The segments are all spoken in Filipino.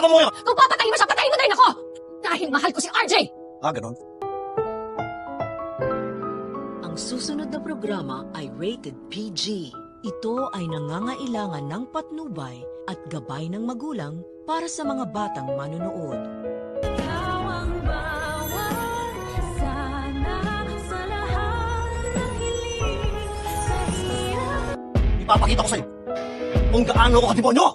mo yun? Kung papatayin mo siya, patayin mo na rin ako! Dahil mahal ko si RJ! Ah, ganun? Ang susunod na programa ay rated PG. Ito ay nangangailangan ng patnubay at gabay ng magulang para sa mga batang manonood. Ipapakita ko sa'yo kung gaano ako kademonyo!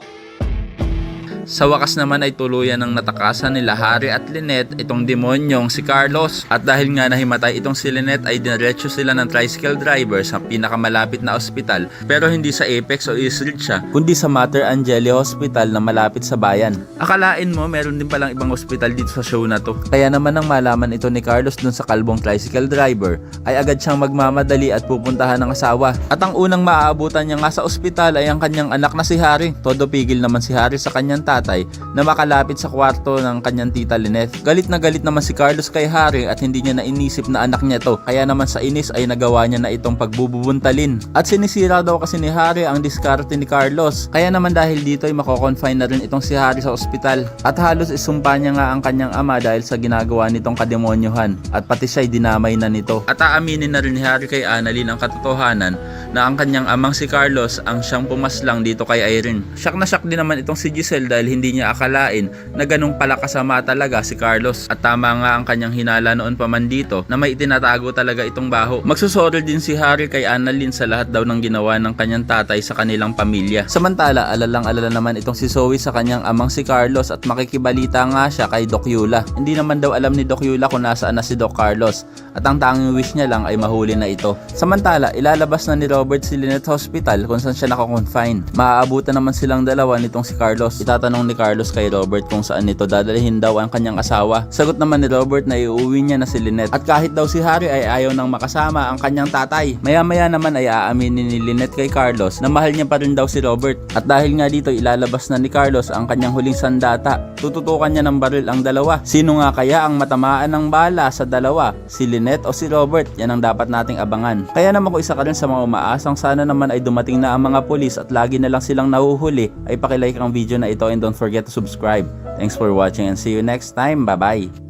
Sa wakas naman ay tuluyan ng natakasan nila Harry at Lynette itong demonyong si Carlos. At dahil nga nahimatay itong si Lynette ay diretso sila ng tricycle driver sa pinakamalapit na ospital. Pero hindi sa Apex o Eastridge siya, kundi sa Mater Angeli Hospital na malapit sa bayan. Akalain mo meron din palang ibang ospital dito sa show na to. Kaya naman nang malaman ito ni Carlos dun sa kalbong tricycle driver ay agad siyang magmamadali at pupuntahan ng asawa. At ang unang maaabutan niya nga sa ospital ay ang kanyang anak na si Harry. Todo pigil naman si Harry sa kanyang tatay na makalapit sa kwarto ng kanyang tita Lynette. Galit na galit naman si Carlos kay Harry at hindi niya nainisip na anak niya to. Kaya naman sa inis ay nagawa niya na itong pagbubuntalin. At sinisira daw kasi ni Harry ang diskarte ni Carlos. Kaya naman dahil dito ay mako-confine na rin itong si Harry sa ospital. At halos isumpa niya nga ang kanyang ama dahil sa ginagawa nitong kademonyohan. At pati siya'y dinamay na nito. At aaminin na rin ni Harry kay Annalyn ang katotohanan na ang kanyang amang si Carlos ang siyang pumaslang dito kay Irene. Shock na shock din naman itong si Giselle dahil hindi niya akalain na ganung pala kasama talaga si Carlos. At tama nga ang kanyang hinala noon pa man dito na may itinatago talaga itong baho. Magsusorry din si Harry kay Annalyn sa lahat daw ng ginawa ng kanyang tatay sa kanilang pamilya. Samantala, alalang-alala naman itong si Zoe sa kanyang amang si Carlos at makikibalita nga siya kay Doc Yula. Hindi naman daw alam ni Doc Yula kung nasaan na si Doc Carlos at ang tanging wish niya lang ay mahuli na ito. Samantala, ilalabas na ni Robert si Lynette Hospital kung saan siya nakakonfine. Maaabutan naman silang dalawa nitong si Carlos. Itatanong ni Carlos kay Robert kung saan nito dadalhin daw ang kanyang asawa. Sagot naman ni Robert na iuwi niya na si Lynette. At kahit daw si Harry ay ayaw nang makasama ang kanyang tatay. Maya-maya naman ay aaminin ni Lynette kay Carlos na mahal niya pa rin daw si Robert. At dahil nga dito ilalabas na ni Carlos ang kanyang huling sandata. Tututukan niya ng baril ang dalawa. Sino nga kaya ang matamaan ng bala sa dalawa? Si Lynette o si Robert? Yan ang dapat nating abangan. Kaya naman kung isa ka rin sa mga umaasang sana naman ay dumating na ang mga pulis at lagi na lang silang nahuhuli, ay pakilike ang video na ito and don't forget to subscribe. Thanks for watching and see you next time. Bye-bye!